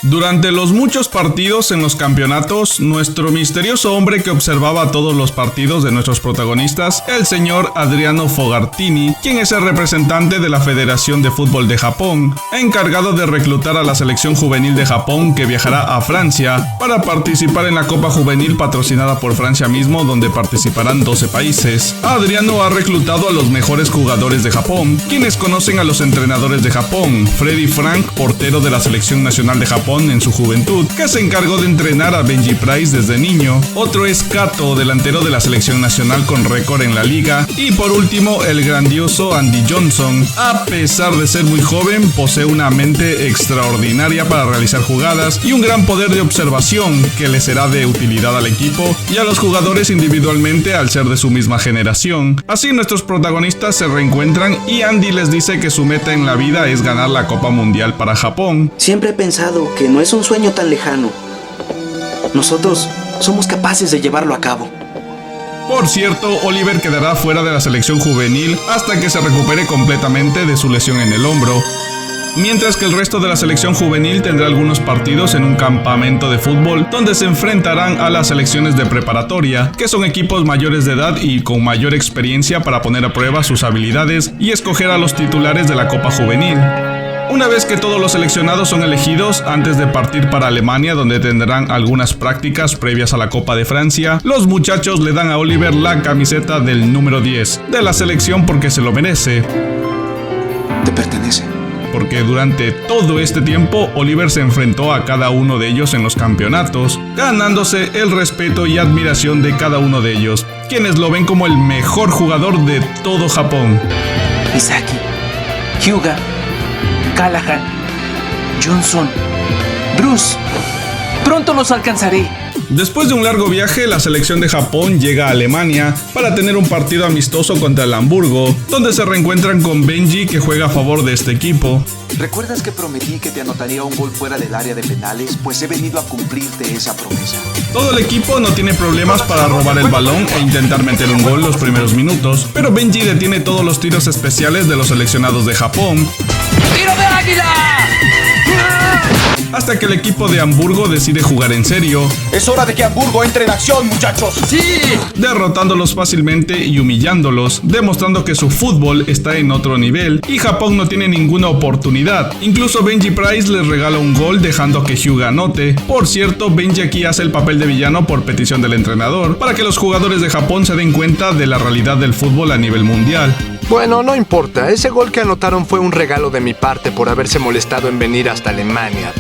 Durante los muchos partidos en los campeonatos, nuestro misterioso hombre que observaba todos los partidos de nuestros protagonistas, el señor Adriano Fogartini, quien es el representante de la Federación de Fútbol de Japón, encargado de reclutar a la selección juvenil de Japón que viajará a Francia para participar en la Copa Juvenil patrocinada por Francia mismo, donde participarán 12 países. Adriano ha reclutado a los mejores jugadores de Japón, quienes conocen a los entrenadores de Japón, Freddy Frank, portero de la selección nacional de Japón en su juventud, que se encargó de entrenar a Benji Price desde niño. Otro es Kato, delantero de la selección nacional con récord en la liga. Y por último, el grandioso Andy Johnson. A pesar de ser muy joven, posee una mente extraordinaria para realizar jugadas y un gran poder de observación que le será de utilidad al equipo y a los jugadores individualmente al ser de su misma generación. Así nuestros protagonistas se reencuentran y Andy les dice que su meta en la vida es ganar la Copa Mundial para Japón. Siempre he pensado que no es un sueño tan lejano. Nosotros somos capaces de llevarlo a cabo. Por cierto, Oliver quedará fuera de la selección juvenil hasta que se recupere completamente de su lesión en el hombro, mientras que el resto de la selección juvenil tendrá algunos partidos en un campamento de fútbol donde se enfrentarán a las selecciones de preparatoria, que son equipos mayores de edad y con mayor experiencia para poner a prueba sus habilidades y escoger a los titulares de la Copa Juvenil. Una vez que todos los seleccionados son elegidos, antes de partir para Alemania, donde tendrán algunas prácticas previas a la Copa de Francia, los muchachos le dan a Oliver la camiseta del número 10 de la selección porque se lo merece. Te pertenece. Porque durante todo este tiempo, Oliver se enfrentó a cada uno de ellos en los campeonatos, ganándose el respeto y admiración de cada uno de ellos, quienes lo ven como el mejor jugador de todo Japón. Misaki, Hyuga, Callahan, Johnson, Bruce. Pronto los alcanzaré. Después de un largo viaje, la selección de Japón llega a Alemania para tener un partido amistoso contra el Hamburgo, donde se reencuentran con Benji, que juega a favor de este equipo. ¿Recuerdas que prometí que te anotaría un gol fuera del área de penales? Pues he venido a cumplirte esa promesa. Todo el equipo no tiene problemas para robar el balón e intentar meter un gol los primeros minutos, pero Benji detiene todos los tiros especiales de los seleccionados de Japón. ¡Tiro de águila! Hasta que el equipo de Hamburgo decide jugar en serio. ¡Es hora de que Hamburgo entre en acción, muchachos! ¡Sí! Derrotándolos fácilmente y humillándolos, demostrando que su fútbol está en otro nivel y Japón no tiene ninguna oportunidad. Incluso Benji Price les regala un gol dejando que Hyuga anote. Por cierto, Benji aquí hace el papel de villano por petición del entrenador, para que los jugadores de Japón se den cuenta de la realidad del fútbol a nivel mundial. Bueno, no importa, ese gol que anotaron fue un regalo de mi parte por haberse molestado en venir hasta Alemania.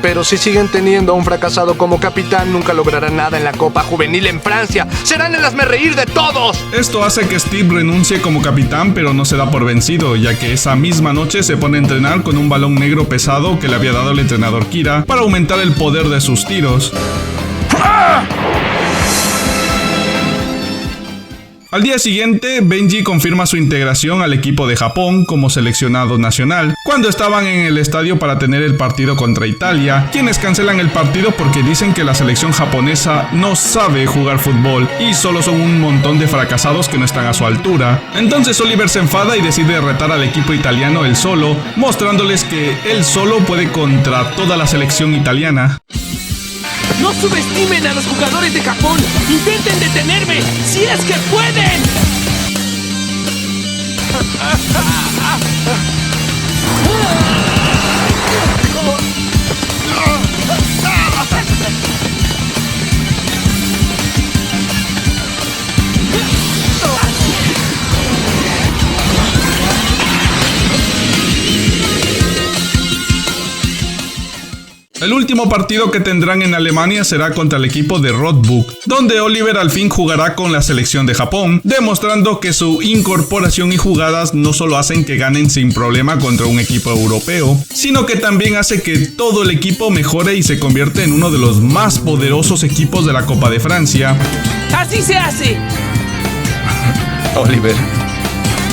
Pero si siguen teniendo a un fracasado como capitán, nunca lograrán nada en la Copa Juvenil en Francia. ¡Serán el hazmerreír de todos! Esto hace que Steve renuncie como capitán, pero no se da por vencido, ya que esa misma noche se pone a entrenar con un balón negro pesado que le había dado el entrenador Kira para aumentar el poder de sus tiros. ¡Ah! Al día siguiente, Benji confirma su integración al equipo de Japón como seleccionado nacional, cuando estaban en el estadio para tener el partido contra Italia, quienes cancelan el partido porque dicen que la selección japonesa no sabe jugar fútbol y solo son un montón de fracasados que no están a su altura. Entonces Oliver se enfada y decide retar al equipo italiano él solo, mostrándoles que él solo puede contra toda la selección italiana. ¡No subestimen a los jugadores de Japón! ¡Intenten detenerme! ¡Si es que pueden! El último partido que tendrán en Alemania será contra el equipo de Rothbuck, donde Oliver al fin jugará con la selección de Japón, demostrando que su incorporación y jugadas no solo hacen que ganen sin problema contra un equipo europeo, sino que también hace que todo el equipo mejore y se convierta en uno de los más poderosos equipos de la Copa de Francia. ¡Así se hace! Oliver,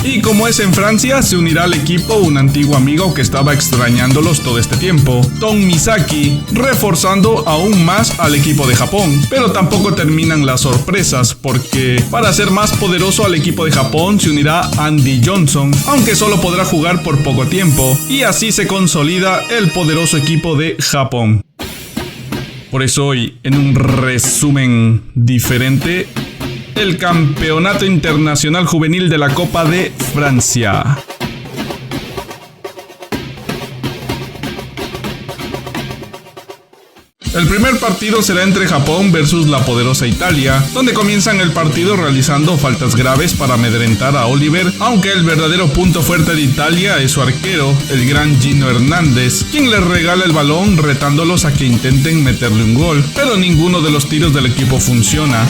Y como es en Francia, se unirá al equipo un antiguo amigo que estaba extrañándolos todo este tiempo, Tom Misaki, reforzando aún más al equipo de Japón. Pero tampoco terminan las sorpresas, porque para hacer más poderoso al equipo de Japón se unirá Andy Johnson, aunque solo podrá jugar por poco tiempo, y así se consolida el poderoso equipo de Japón. Por eso hoy, en un resumen diferente, el Campeonato Internacional Juvenil de la Copa de Francia. El primer partido será entre Japón versus la poderosa Italia, donde comienzan el partido realizando faltas graves para amedrentar a Oliver, aunque el verdadero punto fuerte de Italia es su arquero, el gran Gino Hernández, quien les regala el balón retándolos a que intenten meterle un gol, pero ninguno de los tiros del equipo funciona.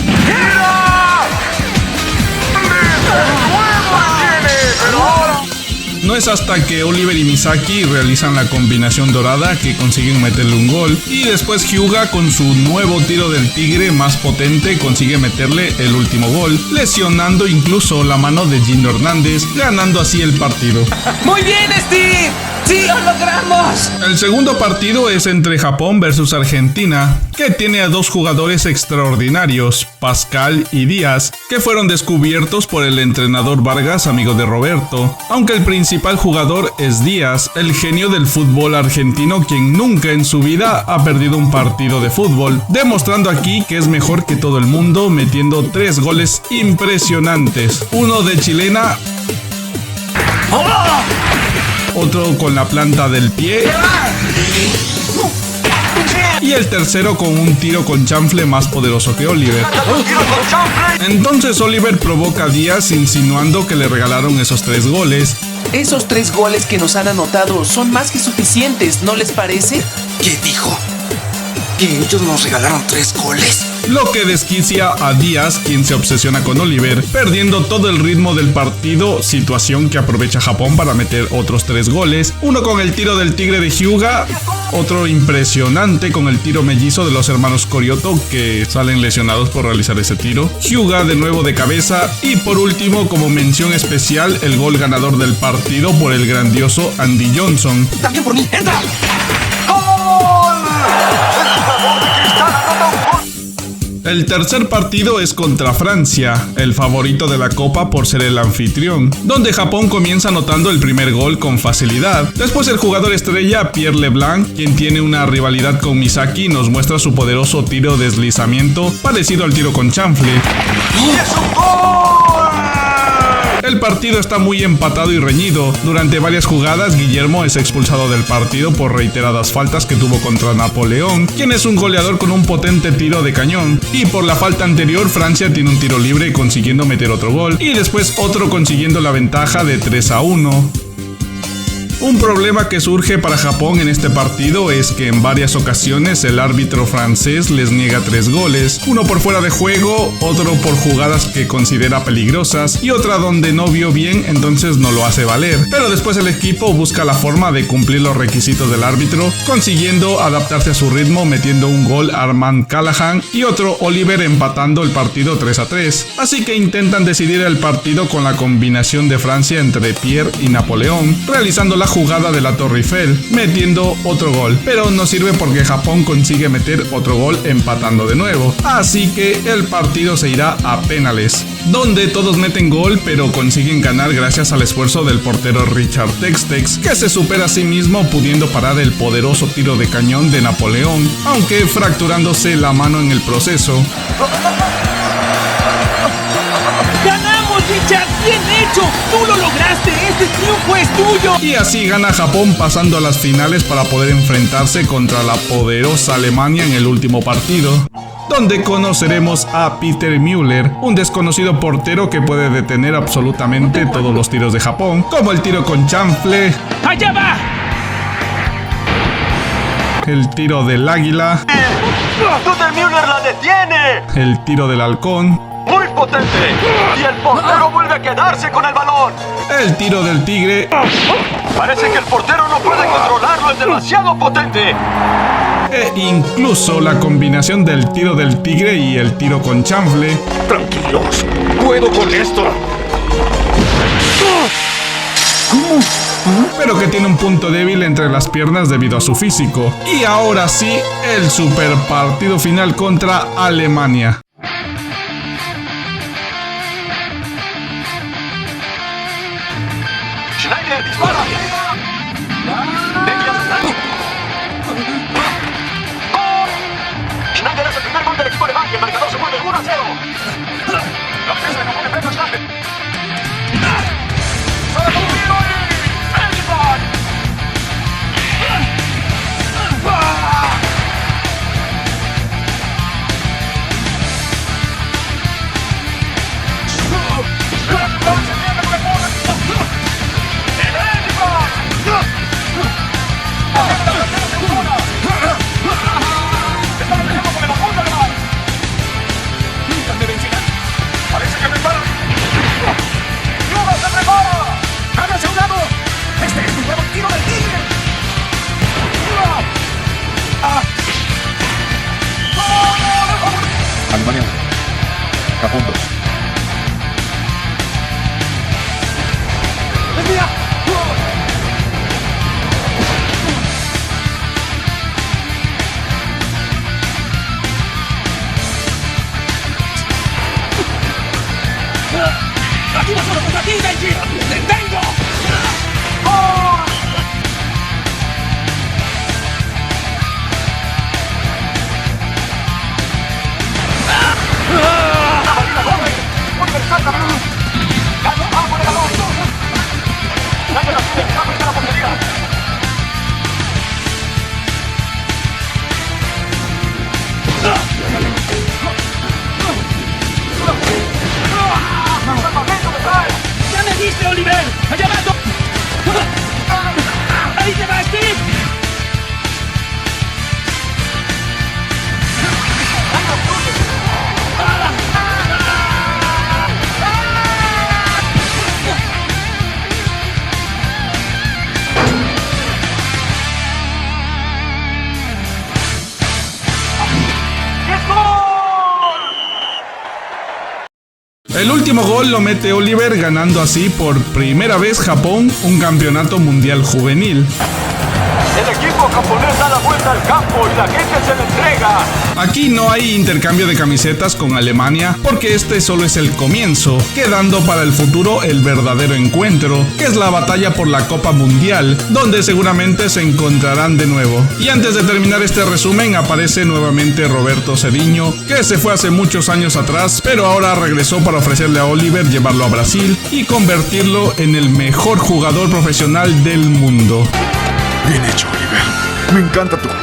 No es hasta que Oliver y Misaki realizan la combinación dorada que consiguen meterle un gol, y después Hyuga con su nuevo tiro del tigre más potente consigue meterle el último gol, lesionando incluso la mano de Gino Hernández, ganando así el partido. ¡Muy bien, Steve! ¡Sí, lo logramos! El segundo partido es entre Japón versus Argentina, que tiene a dos jugadores extraordinarios, Pascal y Díaz, que fueron descubiertos por el entrenador Vargas, amigo de Roberto, aunque el principal jugador es Díaz, el genio del fútbol argentino, quien nunca en su vida ha perdido un partido de fútbol, demostrando aquí que es mejor que todo el mundo, metiendo 3 goles impresionantes, uno de chilena, otro con la planta del pie y el tercero con un tiro con chanfle más poderoso que Oliver. Entonces Oliver provoca a Díaz insinuando que le regalaron esos 3 goles. Esos 3 goles que nos han anotado son más que suficientes, ¿no les parece? ¿Qué dijo? ¿Que ellos nos regalaron 3 goles? Lo que desquicia a Díaz, quien se obsesiona con Oliver, perdiendo todo el ritmo del partido, situación que aprovecha Japón para meter otros 3 goles, uno con el tiro del tigre de Hyuga, otro impresionante con el tiro mellizo de los hermanos Korioto, que salen lesionados por realizar ese tiro, Hyuga de nuevo de cabeza, y por último, como mención especial, el gol ganador del partido por el grandioso Andy Johnson. ¡También por mí! ¡Entra! El tercer partido es contra Francia, el favorito de la Copa por ser el anfitrión, donde Japón comienza anotando el primer gol con facilidad. Después el jugador estrella Pierre Leblanc, quien tiene una rivalidad con Misaki, nos muestra su poderoso tiro de deslizamiento parecido al tiro con chanfle. El partido está muy empatado y reñido. Durante varias jugadas, Guillermo es expulsado del partido por reiteradas faltas que tuvo contra Napoleón, quien es un goleador con un potente tiro de cañón. Y por la falta anterior, Francia tiene un tiro libre consiguiendo meter otro gol, y después otro consiguiendo la ventaja de 3-1. Un problema que surge para Japón en este partido es que en varias ocasiones el árbitro francés les niega 3 goles, uno por fuera de juego, otro por jugadas que considera peligrosas y otra donde no vio bien, entonces no lo hace valer. Pero después el equipo busca la forma de cumplir los requisitos del árbitro, consiguiendo adaptarse a su ritmo metiendo un gol Armand Callahan y otro Oliver empatando el partido 3-3. Así que intentan decidir el partido con la combinación de Francia entre Pierre y Napoleón, realizando la jugada de la Torre Eiffel, metiendo otro gol, pero no sirve porque Japón consigue meter otro gol empatando de nuevo, así que el partido se irá a penales, donde todos meten gol pero consiguen ganar gracias al esfuerzo del portero Richard Textex, que se supera a sí mismo pudiendo parar el poderoso tiro de cañón de Napoleón, aunque fracturándose la mano en el proceso. ¡Richard! ¡Bien hecho! ¡Tú lo lograste! ¡Este triunfo es tuyo! Y así gana Japón pasando a las finales para poder enfrentarse contra la poderosa Alemania en el último partido, donde conoceremos a Peter Müller, un desconocido portero que puede detener absolutamente todos los tiros de Japón, como el tiro con chanfle, ¡allá va! el tiro del águila, ¡Peter Müller la detiene! el tiro del halcón, ¡muy potente! ¡Y el portero vuelve a quedarse con el balón! el tiro del tigre, Parece que el portero no puede controlarlo, es demasiado potente. e incluso la combinación del tiro del tigre y el tiro con chanfle. Tranquilos, puedo con esto. pero que tiene un punto débil entre las piernas debido a su físico. Y ahora sí, el super partido final contra Alemania. Schneider dispara. Schneider es el primer gol del equipo alemán y el marcador se vuelve 1-0. La defensa de Japón enfrenta a Schneider. ¡Sale con un tiro y Edison! Parece que prepara. ¡Luego se prepara! ¡Hágase a un lado! ¡Este es mi nuevo tiro del tigre! Alemania 1, Japón 2. ¡Desvía! ¡Aquí no solo contra ti, Benji! ¡Te tengo! ¡Ya me diste, Oliver! ¡Allá va! ¡Ahí te va, Steve! El último gol lo mete Oliver, ganando así por primera vez Japón un campeonato mundial juvenil. El equipo japonés da la vuelta al campo y la gente se le entrega. Aquí no hay intercambio de camisetas con Alemania porque este solo es el comienzo, quedando para el futuro el verdadero encuentro, que es la batalla por la Copa Mundial, donde seguramente se encontrarán de nuevo. Y antes de terminar este resumen aparece nuevamente Roberto Cediño, que se fue hace muchos años atrás, pero ahora regresó para ofrecerle a Oliver llevarlo a Brasil y convertirlo en el mejor jugador profesional del mundo. Bien hecho, Oliver. Me encanta tu juego.